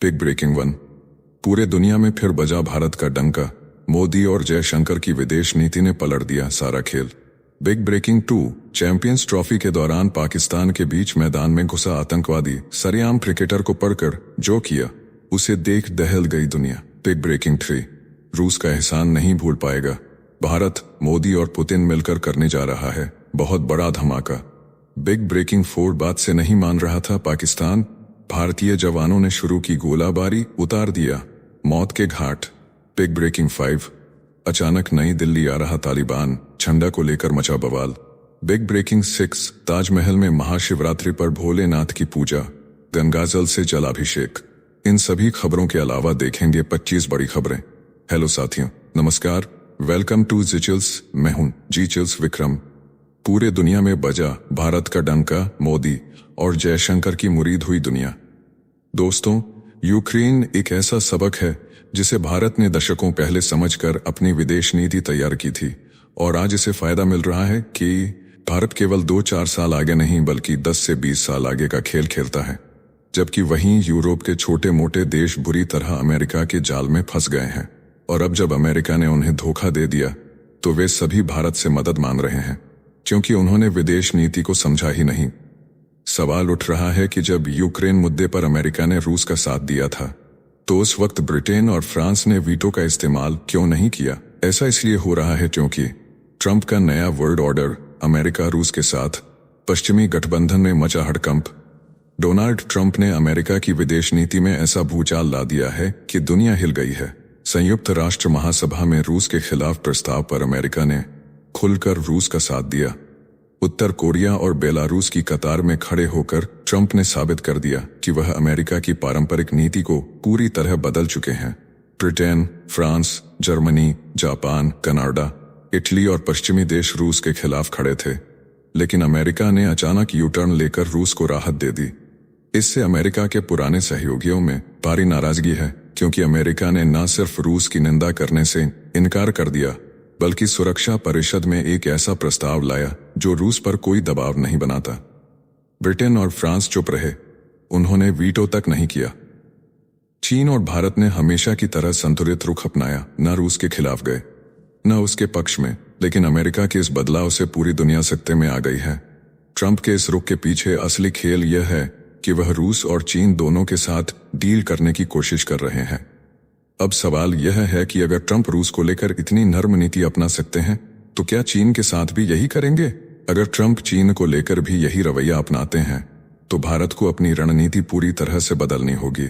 Big breaking one. पूरे दुनिया में फिर बजा भारत का डंका। मोदी और जयशंकर की विदेश नीति ने पलट दिया सारा खेल। Big breaking two. Champions Trophy के दौरान पाकिस्तान के बीच मैदान में घुसा आतंकवादी सरेआम क्रिकेटर को पकड़कर जो किया उसे देख दहल गई दुनिया। Big breaking three. रूस का एहसान नहीं भूल पाएगा। भारत, मोदी और पुतिन मिलकर करने जा रहा है बहुत बड़ा धमाका। Big breaking four. बात से नहीं मान रहा था पाकिस्तान। भारतीय जवानों ने शुरू की गोलाबारी, उतार दिया मौत के घाट। Big breaking five. अचानक नई दिल्ली आ रहा तालिबान, झंडा को लेकर मचा बवाल। Big breaking six. ताजमहल में महाशिवरात्रि पर भोलेनाथ की पूजा, गंगाजल से जलाभिषेक। इन सभी खबरों के अलावा देखेंगे 25 बड़ी खबरें। हेलो साथियों, नमस्कार, वेलकम टू जी चिल्स। मैं हूं जी चिल्स विक्रम। पूरे दुनिया में बजा भारत का डंका, मोदी और जयशंकर की मुरीद हुई दुनिया। दोस्तों, यूक्रेन एक ऐसा सबक है जिसे भारत ने दशकों पहले समझकर अपनी विदेश नीति तैयार की थी, और आज इसे फायदा मिल रहा है कि भारत केवल 2-4 साल आगे नहीं बल्कि 10 से 20 साल आगे का खेल खेलता है। जबकि वहीं यूरोप के छोटे मोटे देश बुरी तरह अमेरिका के जाल में फंस गए हैं, और अब जब अमेरिका ने उन्हें धोखा दे दिया तो वे सभी भारत से मदद मांग रहे हैं, क्योंकि उन्होंने विदेश नीति को समझा ही नहीं। सवाल उठ रहा है कि जब यूक्रेन मुद्दे पर अमेरिका ने रूस का साथ दिया था तो उस वक्त ब्रिटेन और फ्रांस ने वीटो का इस्तेमाल क्यों नहीं किया। ऐसा इसलिए हो रहा है क्योंकि ट्रंप का नया वर्ल्ड ऑर्डर, अमेरिका रूस के साथ पश्चिमी गठबंधन में मचा हड़कंप। डोनाल्ड ट्रंप ने अमेरिका की विदेश नीति में ऐसा भूचाल ला दिया है कि दुनिया हिल गई है। संयुक्त राष्ट्र महासभा में रूस के खिलाफ प्रस्ताव पर अमेरिका ने खुलकर रूस का साथ दिया। उत्तर कोरिया और बेलारूस की कतार में खड़े होकर ट्रंप ने साबित कर दिया कि वह अमेरिका की पारंपरिक नीति को पूरी तरह बदल चुके हैं। Britain, France, Germany, Japan, Canada, Italy और पश्चिमी देश रूस के खिलाफ खड़े थे, लेकिन अमेरिका ने अचानक यू टर्न लेकर रूस को राहत दे दी। इससे अमेरिका के पुराने सहयोगियों में भारी नाराजगी है, क्योंकि अमेरिका ने न सिर्फ रूस की निंदा करने से इनकार कर दिया बल्कि सुरक्षा परिषद में एक ऐसा प्रस्ताव लाया जो रूस पर कोई दबाव नहीं बनाता। ब्रिटेन और फ्रांस चुप रहे, उन्होंने वीटो तक नहीं किया। चीन और भारत ने हमेशा की तरह संतुलित रुख अपनाया, न रूस के खिलाफ गए न उसके पक्ष में, लेकिन अमेरिका के इस बदलाव से पूरी दुनिया सकते में आ गई है। ट्रंप के इस रुख के पीछे असली खेल यह है कि वह रूस और चीन दोनों के साथ डील करने की कोशिश कर रहे हैं। अब सवाल यह है कि अगर ट्रंप रूस को लेकर इतनी नर्म नीति अपना सकते हैं तो क्या चीन के साथ भी यही करेंगे? अगर ट्रंप चीन को लेकर भी यही रवैया अपनाते हैं तो भारत को अपनी रणनीति पूरी तरह से बदलनी होगी।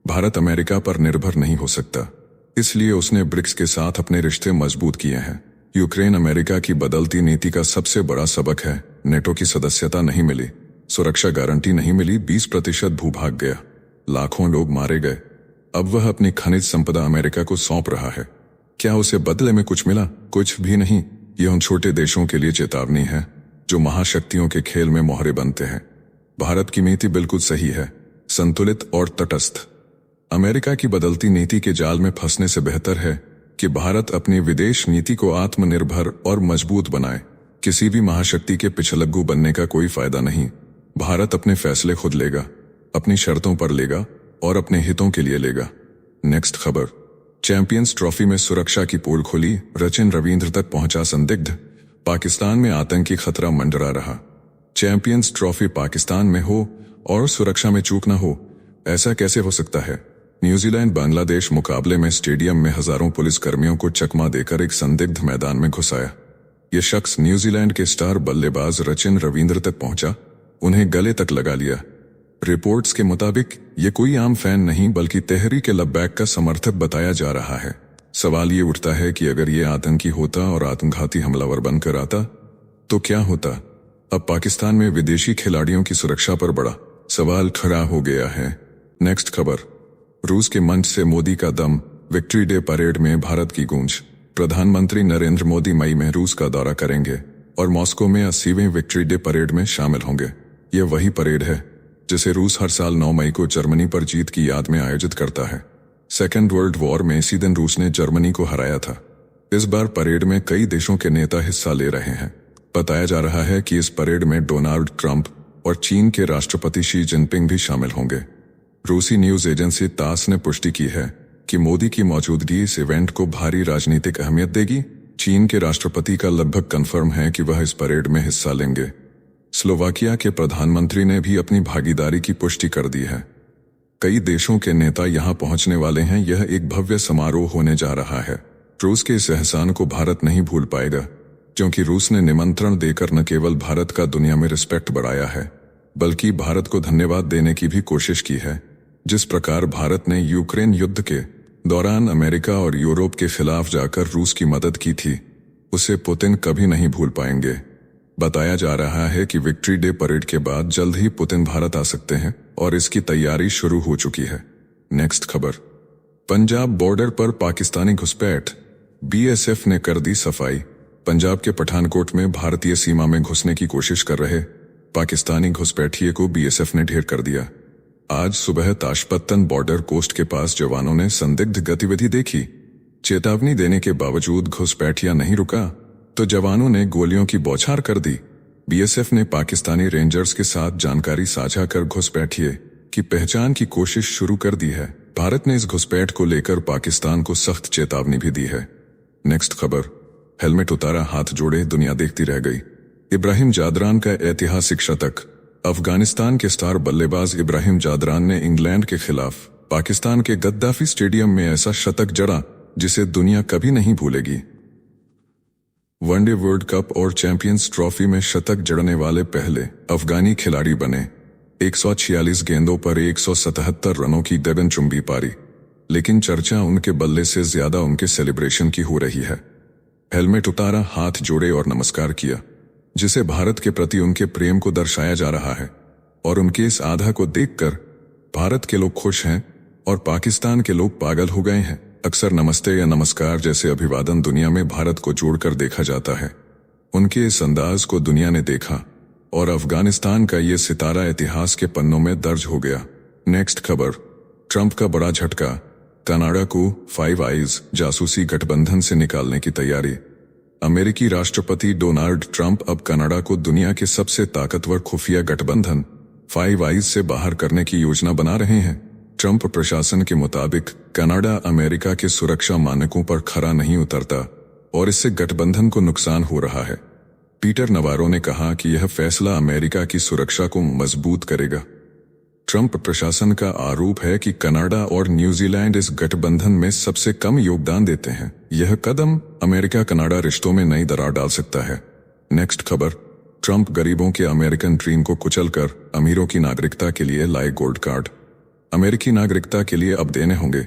भारत अमेरिका पर निर्भर नहीं हो सकता, इसलिए उसने ब्रिक्स के साथ अपने रिश्ते मजबूत किए हैं। यूक्रेन अमेरिका की बदलती नीति का सबसे बड़ा सबक है। नेटो की सदस्यता नहीं मिली, सुरक्षा गारंटी नहीं मिली, 20% भूभाग गया, लाखों लोग मारे गए। अब वह अपनी खनिज संपदा अमेरिका को सौंप रहा है। क्या उसे बदले में कुछ मिला? कुछ भी नहीं। यह उन छोटे देशों के लिए चेतावनी है जो महाशक्तियों के खेल में मोहरे बनते हैं। भारत की नीति बिल्कुल सही है, संतुलित और तटस्थ। अमेरिका की बदलती नीति के जाल में फंसने से बेहतर है कि भारत अपनी विदेश नीति को आत्मनिर्भर और मजबूत बनाए। किसी भी महाशक्ति के पिछलग्गू बनने का कोई फायदा नहीं। भारत अपने फैसले खुद लेगा, अपनी शर्तों पर लेगा और अपने हितों के लिए लेगा। नेक्स्ट खबर। चैंपियंस ट्रॉफी में सुरक्षा की पोल खुली, सचिन रविंद्र तक पहुंचा संदिग्ध। पाकिस्तान में आतंकी खतरा मंडरा रहा। चैंपियंस ट्रॉफी पाकिस्तान में हो और सुरक्षा में चूक न हो, ऐसा कैसे हो सकता है? न्यूजीलैंड बांग्लादेश मुकाबले में स्टेडियम में हजारों पुलिसकर्मियों को चकमा देकर एक संदिग्ध मैदान में घुसाया। यह शख्स न्यूजीलैंड के स्टार बल्लेबाज सचिन रविंद्र तक पहुंचा, उन्हें गले तक लगा लिया। रिपोर्ट्स के मुताबिक ये कोई आम फैन नहीं बल्कि तहरीक लब्बैक का समर्थक बताया जा रहा है। सवाल ये उठता है कि अगर ये आतंकी होता और आत्मघाती हमलावर बनकर आता तो क्या होता? अब पाकिस्तान में विदेशी खिलाड़ियों की सुरक्षा पर बड़ा सवाल खड़ा हो गया है। नेक्स्ट खबर। रूस के मंच से मोदी का दम, विक्ट्री डे परेड में भारत की गूंज। प्रधानमंत्री नरेंद्र मोदी मई में रूस का दौरा करेंगे और मॉस्को में 80वें विक्ट्री डे परेड में शामिल होंगे। यह वही परेड है जिसे रूस हर साल 9 मई को जर्मनी पर जीत की याद में आयोजित करता है। सेकेंड वर्ल्ड वॉर में इसी दिन रूस ने जर्मनी को हराया था। इस बार परेड में कई देशों के नेता हिस्सा ले रहे हैं। बताया जा रहा है कि इस परेड में डोनाल्ड ट्रंप और चीन के राष्ट्रपति शी जिनपिंग भी शामिल होंगे। रूसी न्यूज एजेंसी तास ने पुष्टि की है कि मोदी की मौजूदगी इस इवेंट को भारी राजनीतिक अहमियत देगी। चीन के राष्ट्रपति का लगभग कन्फर्म है कि वह इस परेड में हिस्सा लेंगे। स्लोवाकिया के प्रधानमंत्री ने भी अपनी भागीदारी की पुष्टि कर दी है। कई देशों के नेता यहां पहुंचने वाले हैं। यह एक भव्य समारोह होने जा रहा है। रूस के इस एहसान को भारत नहीं भूल पाएगा, क्योंकि रूस ने निमंत्रण देकर न केवल भारत का दुनिया में रिस्पेक्ट बढ़ाया है, बल्कि भारत को धन्यवाद देने की भी कोशिश की है। जिस प्रकार भारत ने यूक्रेन युद्ध के दौरान अमेरिका और यूरोप के खिलाफ जाकर रूस की मदद की थी, उसे पुतिन कभी नहीं भूल पाएंगे। बताया जा रहा है कि विक्ट्री डे परेड के बाद जल्द ही पुतिन भारत आ सकते हैं और इसकी तैयारी शुरू हो चुकी है। नेक्स्ट खबर, पंजाब बॉर्डर पर पाकिस्तानी घुसपैठ, बीएसएफ ने कर दी सफाई। पंजाब के पठानकोट में भारतीय सीमा में घुसने की कोशिश कर रहे पाकिस्तानी घुसपैठिए को बीएसएफ ने ढेर कर दिया। आज सुबह ताशपत्तन बॉर्डर पोस्ट के पास जवानों ने संदिग्ध गतिविधि देखी। चेतावनी देने के बावजूद घुसपैठिया नहीं रुका तो जवानों ने गोलियों की बौछार कर दी। बीएसएफ ने पाकिस्तानी रेंजर्स के साथ जानकारी साझा कर घुसपैठिए की पहचान की कोशिश शुरू कर दी है। भारत ने इस घुसपैठ को लेकर पाकिस्तान को सख्त चेतावनी भी दी है। नेक्स्ट खबर, हेलमेट उतारा हाथ जोड़े दुनिया देखती रह गई। इब्राहिम जादरान का ऐतिहासिक शतक। अफगानिस्तान के स्टार बल्लेबाज इब्राहिम जादरान ने इंग्लैंड के खिलाफ पाकिस्तान के गद्दाफी स्टेडियम में ऐसा शतक जड़ा जिसे दुनिया कभी नहीं भूलेगी। वनडे वर्ल्ड कप और चैंपियंस ट्रॉफी में शतक जड़ने वाले पहले अफगानी खिलाड़ी बने। 146 गेंदों पर 177 रनों की गगनचुंबी पारी, लेकिन चर्चा उनके बल्ले से ज्यादा उनके सेलिब्रेशन की हो रही है। हेलमेट उतारा, हाथ जोड़े और नमस्कार किया, जिसे भारत के प्रति उनके प्रेम को दर्शाया जा रहा है। और उनके इस आधा को देखकर भारत के लोग खुश हैं और पाकिस्तान के लोग पागल हो गए हैं। अक्सर नमस्ते या नमस्कार जैसे अभिवादन दुनिया में भारत को जोड़कर देखा जाता है। उनके इस अंदाज को दुनिया ने देखा और अफगानिस्तान का ये सितारा इतिहास के पन्नों में दर्ज हो गया। नेक्स्ट खबर, ट्रंप का बड़ा झटका, कनाडा को फाइव आइज जासूसी गठबंधन से निकालने की तैयारी। अमेरिकी राष्ट्रपति डोनाल्ड ट्रंप अब कनाडा को दुनिया के सबसे ताकतवर खुफिया गठबंधन फाइव आइज से बाहर करने की योजना बना रहे हैं। ट्रंप प्रशासन के मुताबिक कनाडा अमेरिका के सुरक्षा मानकों पर खरा नहीं उतरता और इससे गठबंधन को नुकसान हो रहा है। पीटर नवारो ने कहा कि यह फैसला अमेरिका की सुरक्षा को मजबूत करेगा। ट्रंप प्रशासन का आरोप है कि कनाडा और न्यूजीलैंड इस गठबंधन में सबसे कम योगदान देते हैं। यह कदम अमेरिका कनाडा रिश्तों में नई दरार डाल सकता है। नेक्स्ट खबर, ट्रंप गरीबों के अमेरिकन ड्रीम को कुचलकर अमीरों की नागरिकता के लिए लाए गोल्ड कार्ड। अमेरिकी नागरिकता के लिए अब देने होंगे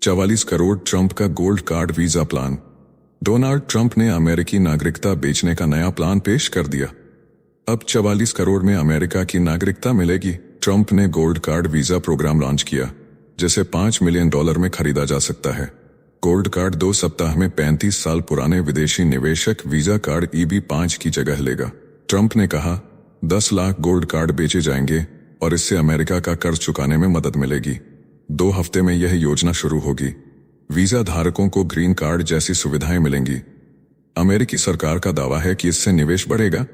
44 करोड़। ट्रंप का gold card visa plan. Donald Trump ने अमेरिकी नागरिकता बेचने का नया प्लान पेश कर दिया। अब 44 करोड़ में अमेरिका की नागरिकता मिलेगी। ट्रंप ने gold card visa program launch किया, जिसे $5 मिलियन में खरीदा जा सकता है। गोल्ड कार्ड 2 सप्ताह में 35 साल पुराने विदेशी निवेशक वीजा कार्ड EB-5 की जगह लेगा। ट्रंप ने कहा 10 लाख गोल्ड कार्ड बेचे जाएंगे और इससे अमेरिका का कर्ज चुकाने में मदद मिलेगी। 2 हफ्ते में यह योजना शुरू होगी। वीजा धारकों को ग्रीन कार्ड जैसी सुविधाएं मिलेंगी। अमेरिकी सरकार का दावा है कि इससे निवेश बढ़ेगा,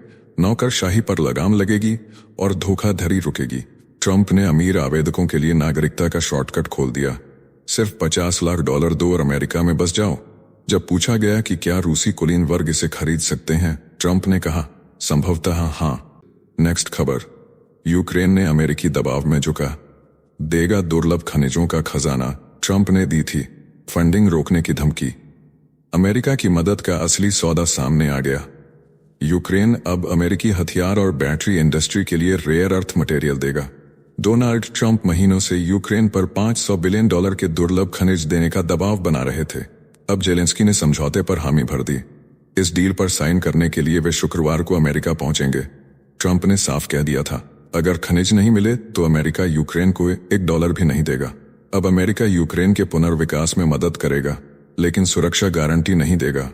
नौकरशाही पर लगाम लगेगी और धोखाधड़ी रुकेगी। ट्रंप ने अमीर आवेदकों के लिए नागरिकता का शॉर्टकट खोल दिया। सिर्फ $50 लाख दो और अमेरिका में बस जाओ। जब पूछा गया कि क्या रूसी कुलीन वर्ग इसे खरीद सकते हैं, ट्रंप ने कहा संभवतः हाँ। नेक्स्ट खबर, यूक्रेन ने अमेरिकी दबाव में झुका, देगा दुर्लभ खनिजों का खजाना। ट्रंप ने दी थी फंडिंग रोकने की धमकी। अमेरिका की मदद का असली सौदा सामने आ गया। यूक्रेन अब अमेरिकी हथियार और बैटरी इंडस्ट्री के लिए रेयर अर्थ मटेरियल देगा। डोनाल्ड ट्रंप महीनों से यूक्रेन पर $500 बिलियन के दुर्लभ खनिज देने का दबाव बना रहे थे। अब जेलेंस्की ने समझौते पर हामी भर दी। इस डील पर साइन करने के लिए वे शुक्रवार को अमेरिका पहुंचेंगे। ट्रंप ने साफ कह दिया था, अगर खनिज नहीं मिले तो अमेरिका यूक्रेन को $1 भी नहीं देगा। अब अमेरिका यूक्रेन के पुनर्विकास में मदद करेगा, लेकिन सुरक्षा गारंटी नहीं देगा।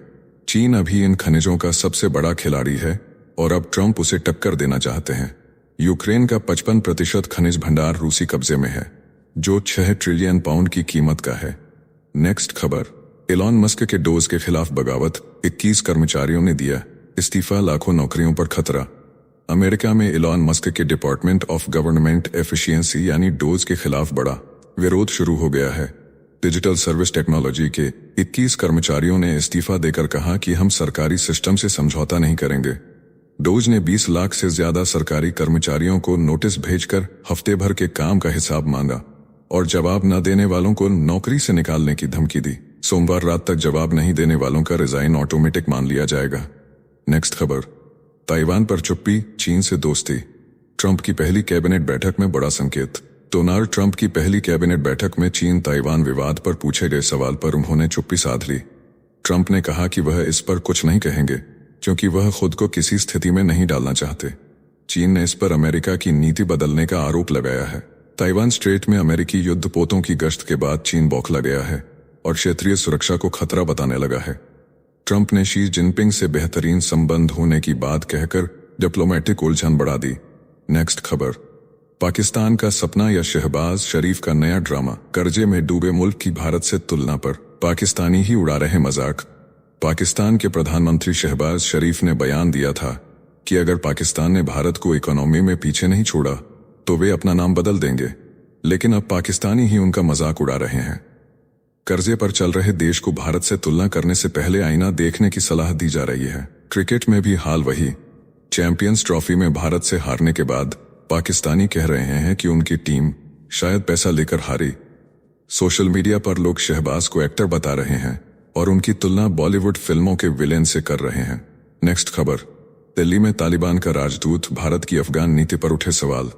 चीन अभी इन खनिजों का सबसे बड़ा खिलाड़ी है और अब ट्रंप उसे टक्कर देना चाहते हैं। यूक्रेन का 55% खनिज भंडार रूसी कब्जे में है, जो $6 ट्रिलियन की कीमत का है। नेक्स्ट खबर, एलॉन मस्क के डोज के खिलाफ बगावत, 21 कर्मचारियों ने दिया इस्तीफा, लाखों नौकरियों पर खतरा। अमेरिका में इलॉन मस्क के डिपार्टमेंट ऑफ गवर्नमेंट एफिशिएंसी यानी डोज के खिलाफ बड़ा विरोध शुरू हो गया है। डिजिटल सर्विस टेक्नोलॉजी के 21 कर्मचारियों ने इस्तीफा देकर कहा कि हम सरकारी सिस्टम से समझौता नहीं करेंगे। डोज ने 20 लाख से ज्यादा सरकारी कर्मचारियों को नोटिस भेजकर हफ्ते भर के काम का हिसाब मांगा और जवाब न देने वालों को नौकरी से निकालने की धमकी दी। सोमवार रात तक जवाब नहीं देने वालों का रिजाइन ऑटोमेटिक मान लिया जाएगा। नेक्स्ट खबर, ताइवान पर चुप्पी, चीन से दोस्ती। ट्रंप की पहली कैबिनेट बैठक में बड़ा संकेत। डोनाल्ड ट्रंप की पहली कैबिनेट बैठक में चीन ताइवान विवाद पर पूछे गए सवाल पर उन्होंने चुप्पी साध ली। ट्रंप ने कहा कि वह इस पर कुछ नहीं कहेंगे क्योंकि वह खुद को किसी स्थिति में नहीं डालना चाहते। चीन ने इस पर अमेरिका की नीति बदलने का आरोप लगाया है। ताइवान स्ट्रेट में अमेरिकी युद्धपोतों की गश्त के बाद चीन बौखला गया है और क्षेत्रीय सुरक्षा को खतरा बताने लगा है। ट्रंप ने शी जिनपिंग से बेहतरीन संबंध होने की बात कहकर डिप्लोमेटिक उलझन बढ़ा दी। नेक्स्ट खबर, पाकिस्तान का सपना या शहबाज शरीफ का नया ड्रामा। कर्जे में डूबे मुल्क की भारत से तुलना पर पाकिस्तानी ही उड़ा रहे मजाक। पाकिस्तान के प्रधानमंत्री शहबाज शरीफ ने बयान दिया था कि अगर पाकिस्तान ने भारत को इकोनॉमी में पीछे नहीं छोड़ा तो वे अपना नाम बदल देंगे, लेकिन अब पाकिस्तानी ही उनका मजाक उड़ा रहे हैं। कर्जे पर चल रहे देश को भारत से तुलना करने से पहले आईना देखने की सलाह दी जा रही है। क्रिकेट में भी हाल वही। चैंपियंस ट्रॉफी में भारत से हारने के बाद पाकिस्तानी कह रहे हैं कि उनकी टीम शायद पैसा लेकर हारी। सोशल मीडिया पर लोग शहबाज को एक्टर बता रहे हैं और उनकी तुलना बॉलीवुड फिल्मों के विलेन से कर रहे हैं। नेक्स्ट खबर, दिल्ली में तालिबान का राजदूत, भारत की अफगान नीति पर उठे सवाल।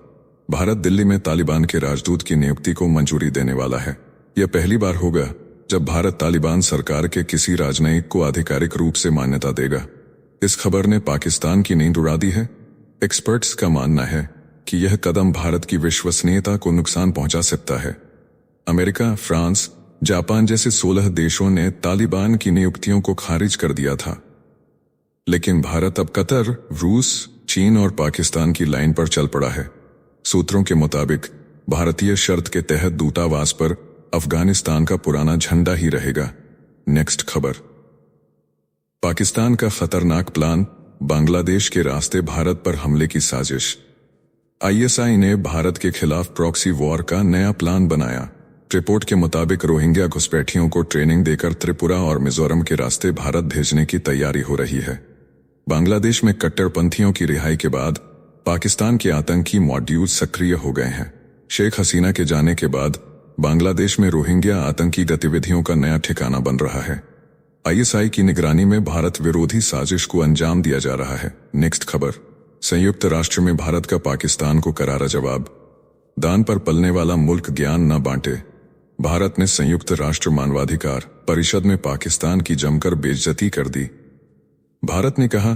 भारत दिल्ली में तालिबान के राजदूत की नियुक्ति को मंजूरी देने वाला है। यह पहली बार होगा जब भारत तालिबान सरकार के किसी राजनयिक को आधिकारिक रूप से मान्यता देगा। इस खबर ने पाकिस्तान की नींद उड़ा दी है। एक्सपर्ट्स का मानना है कि यह कदम भारत की विश्वसनीयता को नुकसान पहुंचा सकता है। अमेरिका, फ्रांस, जापान जैसे 16 देशों ने तालिबान की नियुक्तियों को खारिज कर दिया था, लेकिन भारत अब कतर, रूस, चीन और पाकिस्तान की लाइन पर चल पड़ा है। सूत्रों के मुताबिक भारतीय शर्त के तहत दूतावास पर अफगानिस्तान का पुराना झंडा ही रहेगा। नेक्स्ट खबर, पाकिस्तान का खतरनाक प्लान, बांग्लादेश के रास्ते भारत पर हमले की साजिश। आईएसआई ने भारत के खिलाफ प्रॉक्सी वॉर का नया प्लान बनाया। रिपोर्ट के मुताबिक रोहिंग्या घुसपैठियों को ट्रेनिंग देकर त्रिपुरा और मिजोरम के रास्ते भारत भेजने की तैयारी हो रही है। बांग्लादेश में कट्टरपंथियों की रिहाई के बाद पाकिस्तान के आतंकी मॉड्यूल सक्रिय हो गए हैं। शेख हसीना के जाने के बाद बांग्लादेश में रोहिंग्या आतंकी गतिविधियों का नया ठिकाना बन रहा है। आईएसआई की निगरानी में भारत विरोधी साजिश को अंजाम दिया जा रहा है। नेक्स्ट खबर, संयुक्त राष्ट्र में भारत का पाकिस्तान को करारा जवाब। दान पर पलने वाला मुल्क ज्ञान न बांटे। भारत ने संयुक्त राष्ट्र मानवाधिकार परिषद में पाकिस्तान की जमकर बेइज्जती कर दी। भारत ने कहा,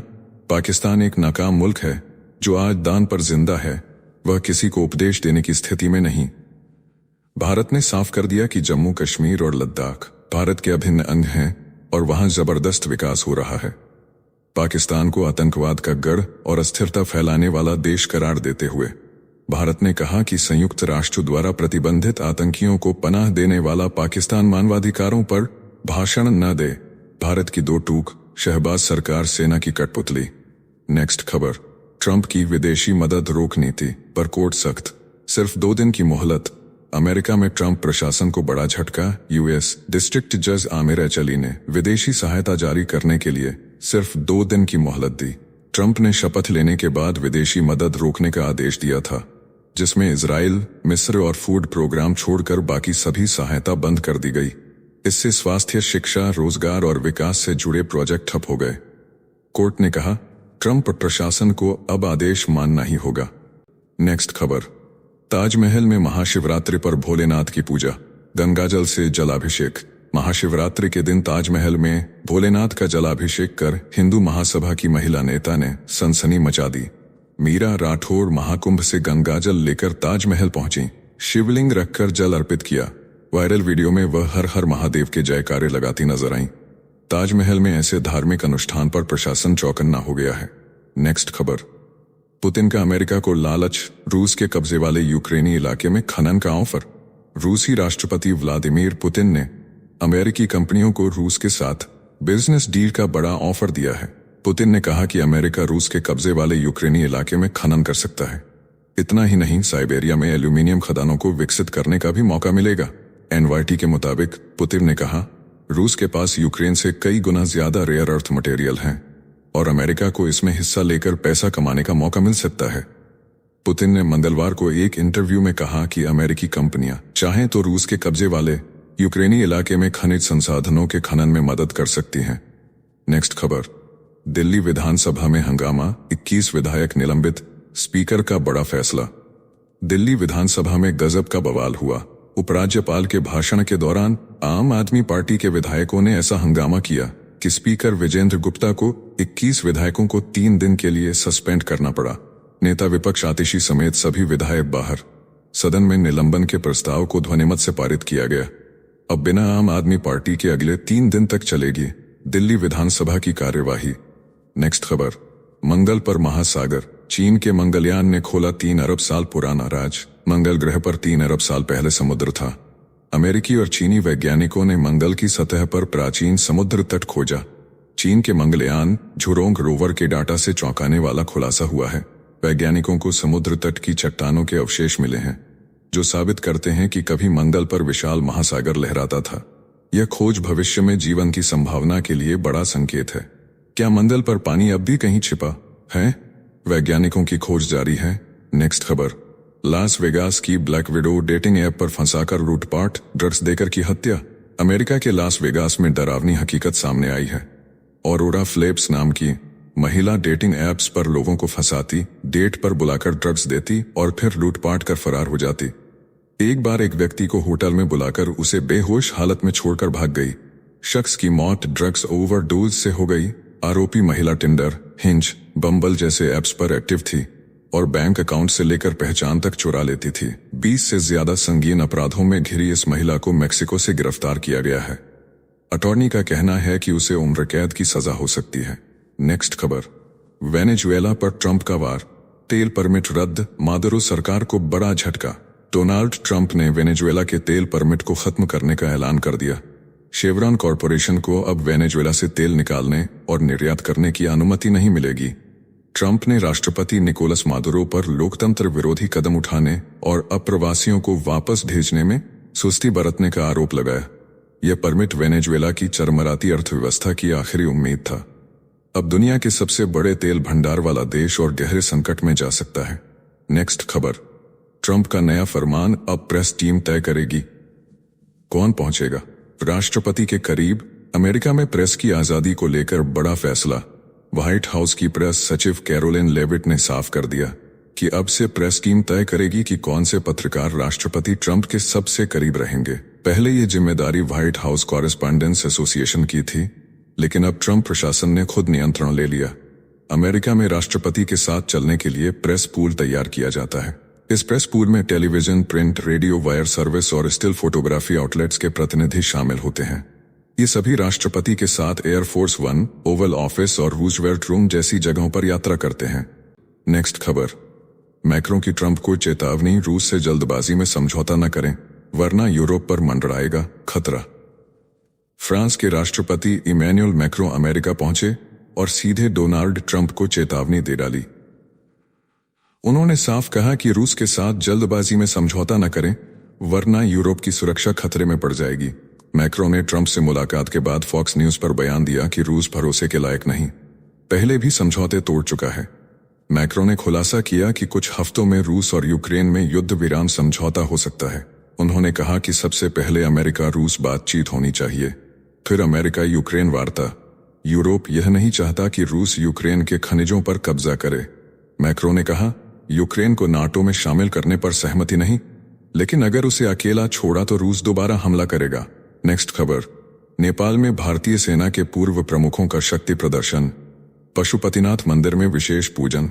पाकिस्तान एक नाकाम मुल्क है जो आज दान पर जिंदा है, वह किसी को उपदेश देने की स्थिति में नहीं। भारत ने साफ कर दिया कि जम्मू कश्मीर और लद्दाख भारत के अभिन्न अंग हैं और वहां जबरदस्त विकास हो रहा है। पाकिस्तान को आतंकवाद का गढ़ और अस्थिरता फैलाने वाला देश करार देते हुए भारत ने कहा कि संयुक्त राष्ट्र द्वारा प्रतिबंधित आतंकियों को पनाह देने वाला पाकिस्तान मानवाधिकारों पर भाषण न दे। भारत की दो टूक, शहबाज सरकार सेना की कठपुतली। नेक्स्ट खबर, ट्रंप की विदेशी मदद रोक नीति पर कोर्ट सख्त, सिर्फ 2 दिन की मोहलत। अमेरिका में ट्रंप प्रशासन को बड़ा झटका। यूएस डिस्ट्रिक्ट जज आमिर एचली ने विदेशी सहायता जारी करने के लिए सिर्फ 2 दिन की मोहलत दी। ट्रंप ने शपथ लेने के बाद विदेशी मदद रोकने का आदेश दिया था, जिसमें इजराइल, मिस्र और फूड प्रोग्राम छोड़कर बाकी सभी सहायता बंद कर दी गई। इससे स्वास्थ्य, शिक्षा, रोजगार और विकास से जुड़े प्रोजेक्ट ठप हो गए। कोर्ट ने कहा, ट्रंप प्रशासन को अब आदेश मानना ही होगा। नेक्स्ट खबर, ताजमहल में महाशिवरात्रि पर भोलेनाथ की पूजा, गंगाजल से जलाभिषेक। महाशिवरात्रि के दिन ताजमहल में भोलेनाथ का जलाभिषेक कर हिंदू महासभा की महिला नेता ने सनसनी मचा दी। मीरा राठौर महाकुंभ से गंगाजल लेकर ताजमहल पहुंची, शिवलिंग रखकर जल अर्पित किया। वायरल वीडियो में वह हर हर महादेव के जयकारे लगाती नजर आईं। ताजमहल में ऐसे धार्मिक अनुष्ठान पर प्रशासन चौकन्ना हो गया है। नेक्स्ट खबर, पुतिन का अमेरिका को लालच, रूस के कब्जे वाले यूक्रेनी इलाके में खनन का ऑफर। रूसी राष्ट्रपति व्लादिमीर पुतिन ने अमेरिकी कंपनियों को रूस के साथ बिजनेस डील का बड़ा ऑफर दिया है। पुतिन ने कहा कि अमेरिका रूस के कब्जे वाले यूक्रेनी इलाके में खनन कर सकता है। इतना ही नहीं, साइबेरिया में एल्यूमिनियम खदानों को विकसित करने का भी मौका मिलेगा। एनवाईटी के मुताबिक पुतिन ने कहा, रूस के पास यूक्रेन से कई गुना ज्यादा रेयर अर्थ मटेरियल हैं और अमेरिका को इसमें हिस्सा लेकर पैसा कमाने का मौका मिल सकता है। पुतिन ने मंगलवार को एक इंटरव्यू में कहा कि अमेरिकी कंपनियां चाहें तो रूस के कब्जे वाले यूक्रेनी इलाके में खनिज संसाधनों के खनन में मदद कर सकती हैं। नेक्स्ट खबर, दिल्ली विधानसभा में हंगामा, 21 विधायक निलंबित, स्पीकर का बड़ा फैसला। दिल्ली विधानसभा में गजब का बवाल हुआ। उपराज्यपाल के भाषण के दौरान आम आदमी पार्टी के विधायकों ने ऐसा हंगामा किया कि स्पीकर विजेंद्र गुप्ता को 21 विधायकों को 3 दिन के लिए सस्पेंड करना पड़ा। नेता विपक्ष आतिशी समेत सभी विधायक बाहर। सदन में निलंबन के प्रस्ताव को ध्वनिमत से पारित किया गया। अब बिना आम आदमी पार्टी के अगले 3 दिन तक चलेगी दिल्ली विधानसभा की कार्यवाही। नेक्स्ट खबर, मंगल पर महासागर, चीन के मंगलयान ने खोला 3 अरब साल पुराना राज। मंगल ग्रह पर 3 अरब साल पहले समुद्र था। अमेरिकी और चीनी वैज्ञानिकों ने मंगल की सतह पर प्राचीन समुद्र तट खोजा। चीन के मंगलयान झुरोंग रोवर के डाटा से चौंकाने वाला खुलासा हुआ है। वैज्ञानिकों को समुद्र तट की चट्टानों के अवशेष मिले हैं जो साबित करते हैं कि कभी मंगल पर विशाल महासागर लहराता था। यह खोज भविष्य में जीवन की संभावना के लिए बड़ा संकेत है। क्या मंगल पर पानी अब भी कहीं छिपा है? वैज्ञानिकों की खोज जारी है। नेक्स्ट खबर, लास वेगास की ब्लैक विडो डेटिंग ऐप पर फंसाकर लूटपाट, ड्रग्स देकर की हत्या। अमेरिका के लास वेगास में डरावनी हकीकत सामने आई है। ऑरोरा फ्लेप्स नाम की महिला डेटिंग ऐप्स पर लोगों को फंसाती, डेट पर बुलाकर ड्रग्स देती और फिर लूटपाट कर फरार हो जाती। एक बार एक व्यक्ति को होटल में बुलाकर उसे बेहोश हालत में छोड़कर भाग गई। शख्स की मौत ड्रग्स ओवरडोज से हो गई। आरोपी महिला टिंडर, हिंज, बम्बल जैसे ऐप्स पर एक्टिव थी और बैंक अकाउंट से लेकर पहचान तक चुरा लेती थी। 20 से ज्यादा संगीन अपराधों में घिरी इस महिला को मेक्सिको से गिरफ्तार किया गया है। अटॉर्नी का कहना है कि उसे उम्र कैद की सजा हो सकती है। नेक्स्ट खबर, वेनेजुएला पर ट्रंप का वार, तेल परमिट रद्द, मादुरो सरकार को बड़ा झटका। डोनाल्ड ट्रंप ने वेनेजुएला के तेल परमिट को खत्म करने का ऐलान कर दिया। शेवरॉन कॉरपोरेशन को अब वेनेजुएला से तेल निकालने और निर्यात करने की अनुमति नहीं मिलेगी। ट्रंप ने राष्ट्रपति निकोलस मादुरो पर लोकतंत्र विरोधी कदम उठाने और अप्रवासियों को वापस भेजने में सुस्ती बरतने का आरोप लगाया। यह परमिट वेनेजुएला की चरमराती अर्थव्यवस्था की आखिरी उम्मीद था। अब दुनिया के सबसे बड़े तेल भंडार वाला देश और गहरे संकट में जा सकता है। नेक्स्ट खबर, ट्रंप का नया फरमान अब प्रेस टीम तय करेगी। कौन पहुंचेगा राष्ट्रपति के करीब? अमेरिका में प्रेस की आजादी को लेकर बड़ा फैसला। व्हाइट हाउस की प्रेस सचिव कैरोलिन लेविट ने साफ कर दिया कि अब से प्रेस टीम तय करेगी कि कौन से पत्रकार राष्ट्रपति ट्रंप के सबसे करीब रहेंगे। पहले ये जिम्मेदारी व्हाइट हाउस कॉरेस्पॉन्डेंट्स एसोसिएशन की थी, लेकिन अब ट्रंप प्रशासन ने खुद नियंत्रण ले लिया। अमेरिका में राष्ट्रपति के साथ चलने के लिए प्रेस पूल तैयार किया जाता है। इस प्रेस पूल में television, print, radio, wire service और स्टिल फोटोग्राफी आउटलेट्स के प्रतिनिधि शामिल होते हैं। ये सभी राष्ट्रपति के साथ एयरफोर्स 1, ओवल ऑफिस और रूजवेल्ट रूम जैसी जगहों पर यात्रा करते हैं। नेक्स्ट खबर, मैक्रों की ट्रंप को चेतावनी, रूस से जल्दबाजी में समझौता न करें वरना यूरोप पर मंडराएगा खतरा। फ्रांस के राष्ट्रपति इमैनुअल मैक्रों अमेरिका पहुंचे और सीधे डोनाल्ड ट्रंप को चेतावनी दे डाली। उन्होंने साफ कहा कि रूस के साथ जल्दबाजी में समझौता न करें वरना यूरोप की सुरक्षा खतरे में पड़ जाएगी। मैक्रों ने ट्रंप से मुलाकात के बाद फॉक्स न्यूज पर बयान दिया कि रूस भरोसे के लायक नहीं, पहले भी समझौते तोड़ चुका है। मैक्रों ने खुलासा किया कि कुछ हफ्तों में रूस और यूक्रेन में युद्ध विराम समझौता हो सकता है। उन्होंने कहा कि सबसे पहले अमेरिका रूस बातचीत होनी चाहिए, फिर अमेरिका यूक्रेन वार्ता। यूरोप यह नहीं चाहता कि रूस यूक्रेन के खनिजों पर कब्जा करे। मैक्रों ने कहा, यूक्रेन को नाटो में शामिल करने पर सहमति नहीं, लेकिन अगर उसे अकेला छोड़ा तो रूस दोबारा हमला करेगा। नेक्स्ट खबर, नेपाल में भारतीय सेना के पूर्व प्रमुखों का शक्ति प्रदर्शन, पशुपतिनाथ मंदिर में विशेष पूजन।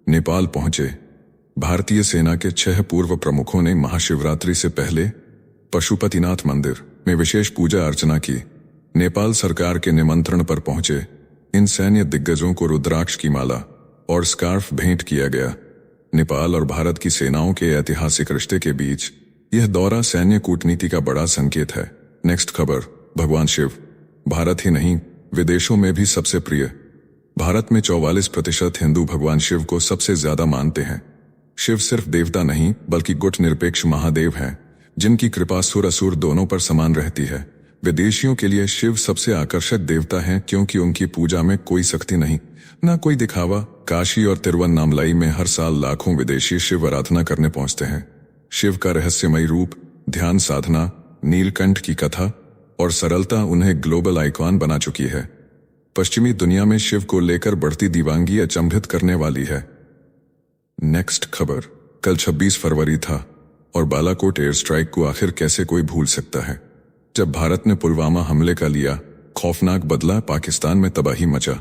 नेपाल पहुंचे भारतीय सेना के 6 पूर्व प्रमुखों ने महाशिवरात्रि से पहले पशुपतिनाथ मंदिर में विशेष पूजा अर्चना की। नेपाल सरकार के निमंत्रण पर पहुंचे इन सैन्य दिग्गजों को रुद्राक्ष की माला और स्कार्फ भेंट किया गया। नेपाल और भारत की सेनाओं के ऐतिहासिक रिश्ते के बीच यह दौरा सैन्य कूटनीति का बड़ा संकेत है। नेक्स्ट खबर, भगवान शिव भारत ही नहीं विदेशों में भी सबसे प्रिय। भारत में 44% हिंदू भगवान शिव को सबसे ज्यादा मानते हैं। शिव सिर्फ देवता नहीं बल्कि गुट निरपेक्ष महादेव हैं, जिनकी कृपा सुर असुर दोनों पर समान रहती है। विदेशियों के लिए शिव सबसे आकर्षक देवता हैं क्योंकि उनकी पूजा में कोई सख्ती नहीं, न कोई दिखावा। काशी और तिरुवन्नामलाई में हर साल लाखों विदेशी शिव आराधना करने पहुंचते हैं। शिव का रहस्यमयी रूप, ध्यान साधना, नीलकंठ की कथा और सरलता उन्हें ग्लोबल आइकॉन बना चुकी है। पश्चिमी दुनिया में शिव को लेकर बढ़ती दीवानगी अचंभित करने वाली है। नेक्स्ट खबर। कल 26 फरवरी था और बालाकोट एयर स्ट्राइक को आखिर कैसे कोई भूल सकता है। जब भारत ने पुलवामा हमले का लिया खौफनाक बदला, पाकिस्तान में तबाही मचा।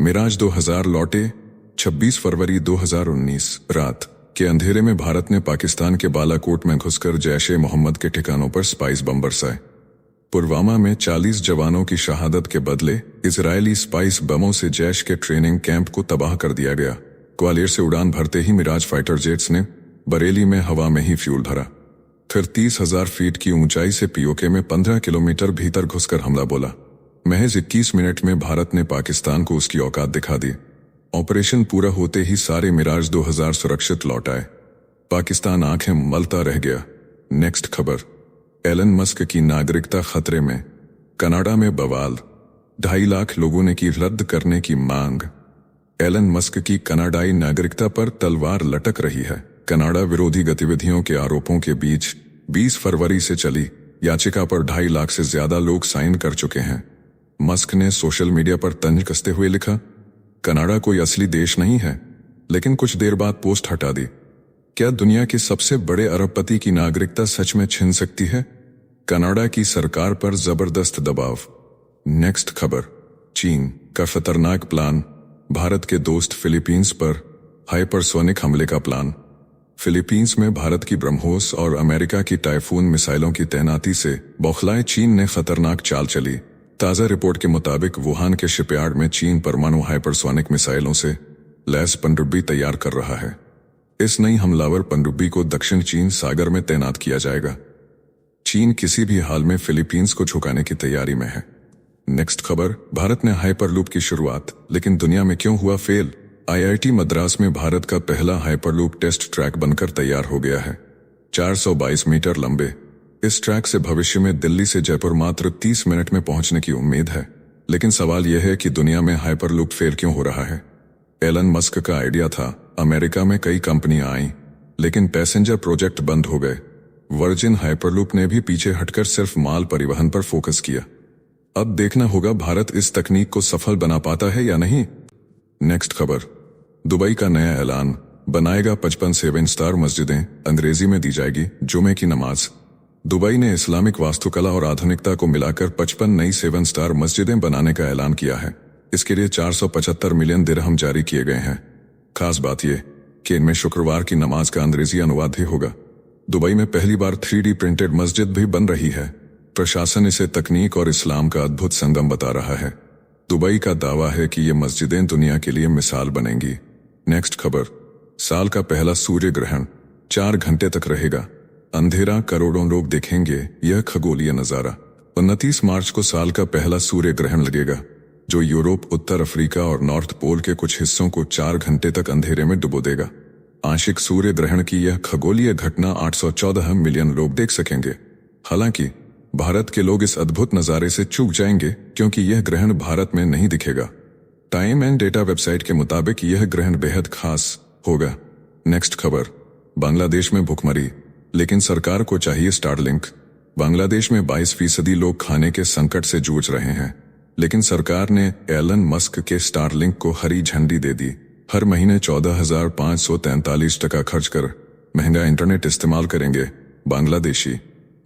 मिराज 2000 लौटे। 26 फरवरी 2019 रात के अंधेरे में भारत ने पाकिस्तान के बालाकोट में घुसकर जैश-ए-मोहम्मद के ठिकानों पर स्पाइस बम बरसाए। पुलवामा में 40 जवानों की शहादत के बदले इजरायली स्पाइस बमों से जैश के ट्रेनिंग कैंप को तबाह कर दिया गया। ग्वालियर से उड़ान भरते ही मिराज फाइटर जेट्स ने बरेली में हवा में ही फ्यूल भरा, फिर 30,000 फीट की ऊंचाई से पीओके में 15 किलोमीटर भीतर घुसकर हमला बोला। महज 21 मिनट में भारत ने पाकिस्तान को उसकी औकात दिखा दी। ऑपरेशन पूरा होते ही सारे मिराज 2000 सुरक्षित लौट आए। पाकिस्तान आंखें मलता रह गया। नेक्स्ट खबर। एलन मस्क की नागरिकता खतरे में। कनाडा में बवाल। 2.5 लाख लोगों ने की रद्द करने की मांग। एलन मस्क की कनाडाई नागरिकता पर तलवार लटक रही है। कनाडा विरोधी गतिविधियों के आरोपों के बीच 20 फरवरी से चली याचिका पर 2.5 लाख से ज्यादा लोग साइन कर चुके हैं। मस्क ने सोशल मीडिया पर तंज कसते हुए लिखा, कनाडा कोई असली देश नहीं है, लेकिन कुछ देर बाद पोस्ट हटा दी। क्या दुनिया के सबसे बड़े अरबपति की नागरिकता सच में छिन सकती है? कनाडा की सरकार पर जबरदस्त दबाव। नेक्स्ट खबर। चीन का खतरनाक प्लान। भारत के दोस्त फिलीपींस पर हाइपरसोनिक हमले का प्लान। फिलीपींस में भारत की ब्रह्मोस और अमेरिका की टाइफून मिसाइलों की तैनाती से बौखलाए चीन ने खतरनाक चाल चली। ताजा रिपोर्ट के मुताबिक वुहान के शिपयार्ड में चीन परमाणु हाइपरसोनिक मिसाइलों से लैस पनडुब्बी तैयार कर रहा है। इस नई हमलावर पनडुब्बी को दक्षिण चीन सागर में तैनात किया जाएगा। चीन किसी भी हाल में फिलीपींस को झुकाने की तैयारी में है। नेक्स्ट खबर। भारत ने हाइपरलूप की शुरुआत, लेकिन दुनिया में क्यों हुआ फेल? आईआईटी मद्रास में भारत का पहला हाइपरलूप टेस्ट ट्रैक बनकर तैयार हो गया है। 422 मीटर लंबे इस ट्रैक से भविष्य में दिल्ली से जयपुर मात्र 30 मिनट में पहुंचने की उम्मीद है। लेकिन सवाल यह है कि दुनिया में हाइपरलूप फेल क्यों हो रहा है? एलन मस्क का आइडिया था। अमेरिका में कई कंपनियां आईं, लेकिन पैसेंजर प्रोजेक्ट बंद हो गए। वर्जिन हाइपरलूप ने भी पीछे हटकर सिर्फ माल परिवहन पर फोकस किया। अब देखना होगा भारत इस तकनीक को सफल बना पाता है या नहीं। नेक्स्ट खबर। दुबई का नया ऐलान। बनाएगा 55 7 स्टार मस्जिदें, अंग्रेजी में दी जाएगी जुमे की नमाज। दुबई ने इस्लामिक वास्तुकला और आधुनिकता को मिलाकर 55 नई 7 स्टार मस्जिदें बनाने का ऐलान किया है। इसके लिए 475 मिलियन दिरहम जारी किए गए हैं। खास बात यह कि इनमें शुक्रवार की नमाज का अंग्रेजी अनुवाद भी होगा। दुबई में पहली बार 3D प्रिंटेड मस्जिद भी बन रही है। प्रशासन इसे तकनीक और इस्लाम का अद्भुत संगम बता रहा है। दुबई का दावा है कि ये मस्जिदें दुनिया के लिए मिसाल बनेंगी। नेक्स्ट खबर। साल का पहला सूर्य ग्रहण 4 घंटे तक रहेगा। अंधेरा, करोड़ों लोग देखेंगे यह खगोलीय नजारा। 29 मार्च को साल का पहला सूर्य ग्रहण लगेगा, जो यूरोप, उत्तर अफ्रीका और नॉर्थ पोल के कुछ हिस्सों को 4 घंटे तक अंधेरे में डुबो देगा। आंशिक सूर्य ग्रहण की यह खगोलीय घटना 814 मिलियन लोग देख सकेंगे। हालांकि भारत के लोग इस अद्भुत नजारे से चूक जाएंगे क्योंकि यह ग्रहण भारत में नहीं दिखेगा। टाइम एंड डेटा वेबसाइट के मुताबिक यह ग्रहण बेहद खास होगा। नेक्स्ट खबर। बांग्लादेश में भुखमरी, लेकिन सरकार को चाहिए स्टारलिंक। बांग्लादेश में 22% लोग खाने के संकट से जूझ रहे हैं, लेकिन सरकार ने एलन मस्क के स्टारलिंक को हरी झंडी दे दी। हर महीने 14,543 टका खर्च कर महंगा इंटरनेट इस्तेमाल करेंगे बांग्लादेशी।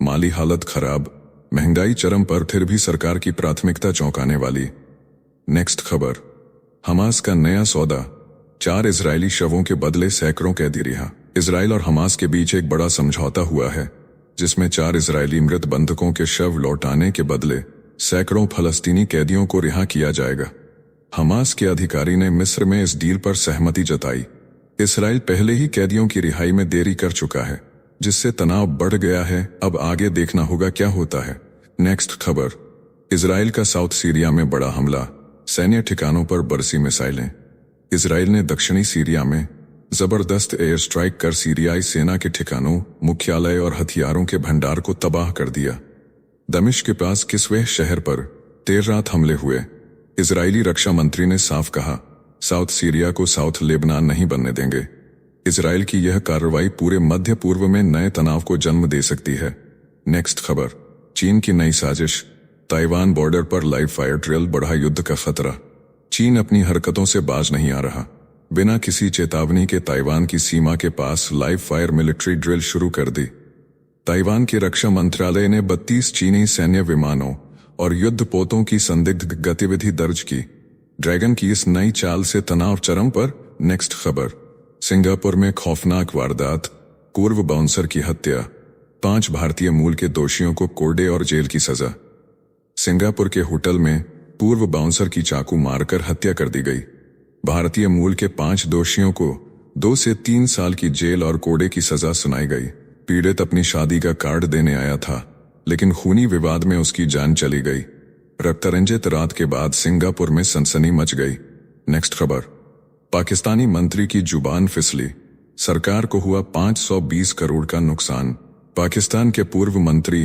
माली हालत खराब, महंगाई चरम पर, फिर भी सरकार की प्राथमिकता चौंकाने वाली। नेक्स्ट खबर। हमास का नया सौदा। 4 इजरायली शवों के बदले सैकड़ों कैदी रिहा। इजराइल और हमास के बीच एक बड़ा समझौता हुआ है, जिसमें 4 इजरायली मृत बंधकों के शव लौटाने के बदले सैकड़ों फलस्तीनी कैदियों को रिहा किया जाएगा। हमास के अधिकारी ने मिस्र में इस डील पर सहमति जताई। इसराइल पहले ही कैदियों की रिहाई में देरी कर चुका है, जिससे तनाव बढ़ गया है। अब आगे देखना होगा क्या होता है। नेक्स्ट खबर। इजराइल का साउथ सीरिया में बड़ा हमला। सैन्य ठिकानों पर बरसी मिसाइलें। इजराइल ने दक्षिणी सीरिया में जबरदस्त एयर स्ट्राइक कर सीरियाई सेना के ठिकानों, मुख्यालय और हथियारों के भंडार को तबाह कर दिया। दमिश्क के पास किस्वेह शहर पर देर रात हमले हुए। इजरायली रक्षा मंत्री ने साफ कहा, साउथ सीरिया को साउथ लेबनान नहीं बनने देंगे। इजराइल की यह कार्रवाई पूरे मध्य पूर्व में नए तनाव को जन्म दे सकती है। नेक्स्ट खबर, चीन की नई साजिश। ताइवान बॉर्डर पर लाइव फायर ड्रिल, बढ़ा युद्ध का खतरा। चीन अपनी हरकतों से बाज नहीं आ रहा। बिना किसी चेतावनी के ताइवान की सीमा के पास लाइव फायर मिलिट्री ड्रिल शुरू कर दी। ताइवान के रक्षा मंत्रालय ने 32 चीनी सैन्य विमानों और युद्धपोतों की संदिग्ध गतिविधि दर्ज की। ड्रैगन की इस नई चाल से तनाव चरम पर। नेक्स्ट खबर, सिंगापुर में खौफनाक वारदात, पूर्व बाउंसर की हत्या, 5 भारतीय मूल के दोषियों को कोर्डे और जेल की सजा। सिंगापुर के होटल में पूर्व बाउंसर की चाकू मारकर हत्या कर दी गई। भारतीय मूल के 5 दोषियों को 2 से 3 साल की जेल और कोर्डे की सजा सुनाई गई। पीड़ित अपनी शादी का कार्ड देने आया था, लेकिन खूनी विवाद में उसकी जान चली गई। रक्तरंजित रात के बाद सिंगापुर में सनसनी मच गई। नेक्स्ट खबर, पाकिस्तानी मंत्री की जुबान फिसली, सरकार को हुआ 520 करोड़ का नुकसान। पाकिस्तान के पूर्व मंत्री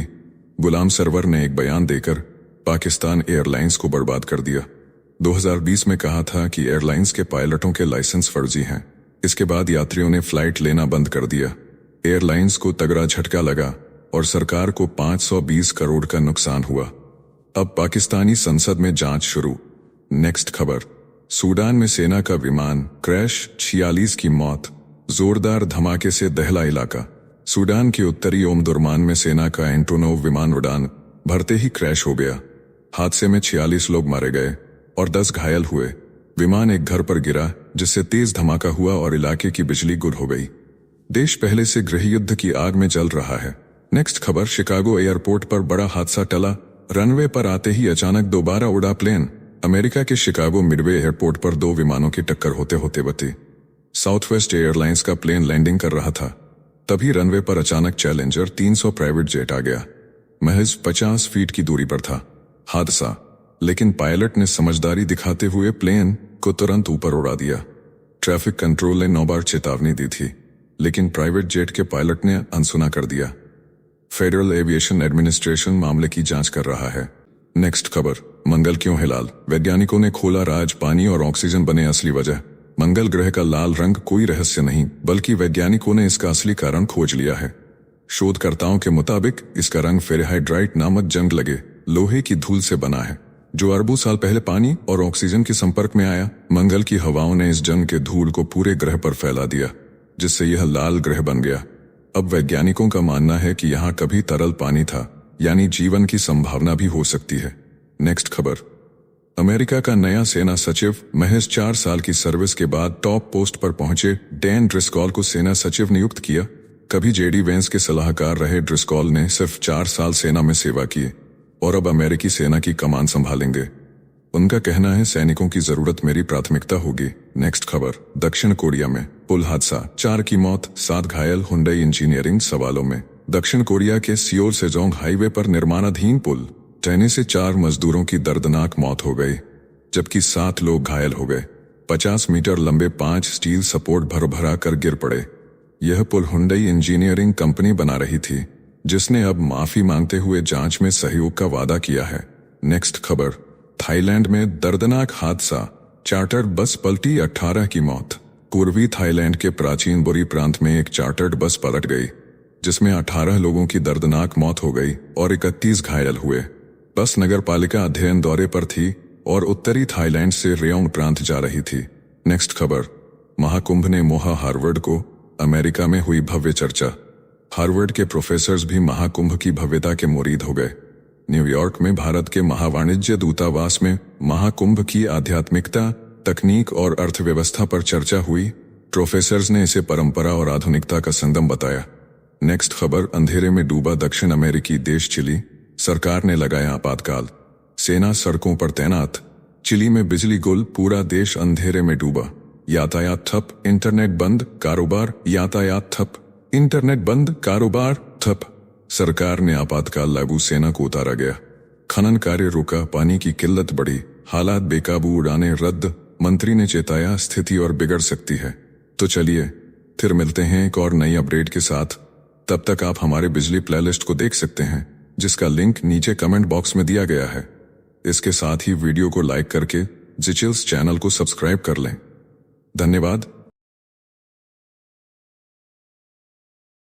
गुलाम सरवर ने एक बयान देकर पाकिस्तान एयरलाइंस को बर्बाद कर दिया। 2020 में कहा था कि एयरलाइंस के पायलटों के लाइसेंस फर्जी हैं। इसके बाद यात्रियों ने फ्लाइट लेना बंद कर दिया। एयरलाइंस को तगड़ा झटका लगा और सरकार को 520 करोड़ का नुकसान हुआ। अब पाकिस्तानी संसद में जांच शुरू। नेक्स्ट खबर, सूडान में सेना का विमान क्रैश, 46 की मौत, जोरदार धमाके से दहला इलाका। सूडान के उत्तरी ओमदुरमान में सेना का एंटोनोव विमान उड़ान भरते ही क्रैश हो गया। हादसे में 46 लोग मारे गए और 10 घायल हुए। विमान एक घर पर गिरा, जिससे तेज धमाका हुआ और इलाके की बिजली गुल हो गई। देश पहले से गृहयुद्ध की आग में जल रहा है। नेक्स्ट खबर, शिकागो एयरपोर्ट पर बड़ा हादसा टला, रनवे पर आते ही अचानक दोबारा उड़ा प्लेन। अमेरिका के शिकागो मिडवे एयरपोर्ट पर 2 विमानों की टक्कर होते होते बची। साउथवेस्ट एयरलाइंस का प्लेन लैंडिंग कर रहा था, तभी रनवे पर अचानक चैलेंजर 300 प्राइवेट जेट आ गया। महज 50 फीट की दूरी पर था हादसा, लेकिन पायलट ने समझदारी दिखाते हुए प्लेन को तुरंत ऊपर उड़ा दिया। ट्रैफिक कंट्रोल ने 9 बार चेतावनी दी थी, लेकिन प्राइवेट जेट के पायलट ने अनसुना कर दिया। फेडरल एविएशन एडमिनिस्ट्रेशन मामले की जांच कर रहा है। नेक्स्ट खबर, मंगल क्यों है लाल, वैज्ञानिकों ने खोला राज, पानी और ऑक्सीजन बने असली वजह। मंगल ग्रह का लाल रंग कोई रहस्य नहीं, बल्कि वैज्ञानिकों ने इसका असली कारण खोज लिया है। शोधकर्ताओं के मुताबिक इसका रंग फेरेहाइड्राइट नामक जंग लगे लोहे की धूल से बना है, जो अरबों साल पहले पानी और ऑक्सीजन के संपर्क में आया। मंगल की हवाओं ने इस जंग के धूल को पूरे ग्रह पर फैला दिया, जिससे यह लाल ग्रह बन गया। अब वैज्ञानिकों का मानना है कि यहाँ कभी तरल पानी था, यानी जीवन की संभावना भी हो सकती है। नेक्स्ट खबर, अमेरिका का नया सेना सचिव महज 4 साल की सर्विस के बाद टॉप पोस्ट पर पहुंचे डैन ड्रिस्कॉल को सेना सचिव नियुक्त किया। कभी जेडी वेंस के सलाहकार रहे ड्रिस्कॉल ने सिर्फ 4 साल सेना में सेवा की और अब अमेरिकी सेना की कमान संभालेंगे। उनका कहना है, सैनिकों की जरूरत मेरी प्राथमिकता होगी। नेक्स्ट खबर, दक्षिण कोरिया में पुल हादसा, 4 की मौत, 7 घायल, हुंडई इंजीनियरिंग सवालों में। दक्षिण कोरिया के सियोल सेजोंग हाईवे पर निर्माणाधीन पुल ढहने से 4 मजदूरों की दर्दनाक मौत हो गई, जबकि 7 लोग घायल हो गए। 50 मीटर लंबे 5 स्टील सपोर्ट भर कर गिर पड़े। यह पुल हुंडई इंजीनियरिंग कंपनी बना रही थी, जिसने अब माफी मांगते हुए जांच में सहयोग का वादा किया है। नेक्स्ट खबर, थाईलैंड में दर्दनाक हादसा, चार्टर्ड बस पलटी, 18 की मौत। पूर्वी थाईलैंड के प्राचीन बुरी प्रांत में एक चार्टर्ड बस पलट गई, जिसमें 18 लोगों की दर्दनाक मौत हो गई और 31 घायल हुए। बस नगर पालिका अध्ययन दौरे पर थी और उत्तरी थाईलैंड से रेओंग प्रांत जा रही थी। नेक्स्ट खबर, महाकुंभ ने मोहा हार्वर्ड को, अमेरिका में हुई भव्य चर्चा। हार्वर्ड के प्रोफेसर्स भी महाकुंभ की भव्यता के मुरीद हो गए। न्यूयॉर्क में भारत के महावाणिज्य दूतावास में महाकुंभ की आध्यात्मिकता, तकनीक और अर्थव्यवस्था पर चर्चा हुई। प्रोफेसर्स ने इसे परंपरा और आधुनिकता का संगम बताया। नेक्स्ट खबर, अंधेरे में डूबा दक्षिण अमेरिकी देश चिली, सरकार ने लगाया आपातकाल, सेना सड़कों पर तैनात। चिली में बिजली गुल, पूरा देश अंधेरे में डूबा, यातायात ठप, इंटरनेट बंद, कारोबार, यातायात ठप, इंटरनेट बंद, कारोबार ठप। सरकार ने आपातकाल लागू, सेना को उतारा गया, खनन कार्य रुका, पानी की किल्लत बढ़ी, हालात बेकाबू उड़ाने रद्द, मंत्री ने चेताया स्थिति और बिगड़ सकती है। तो चलिए फिर मिलते हैं एक और नई अपडेट के साथ। तब तक आप हमारे बिजली प्लेलिस्ट को देख सकते हैं, जिसका लिंक नीचे कमेंट बॉक्स में दिया गया है। इसके साथ ही वीडियो को लाइक करके जिचिल्स चैनल को सब्सक्राइब कर लें। धन्यवाद।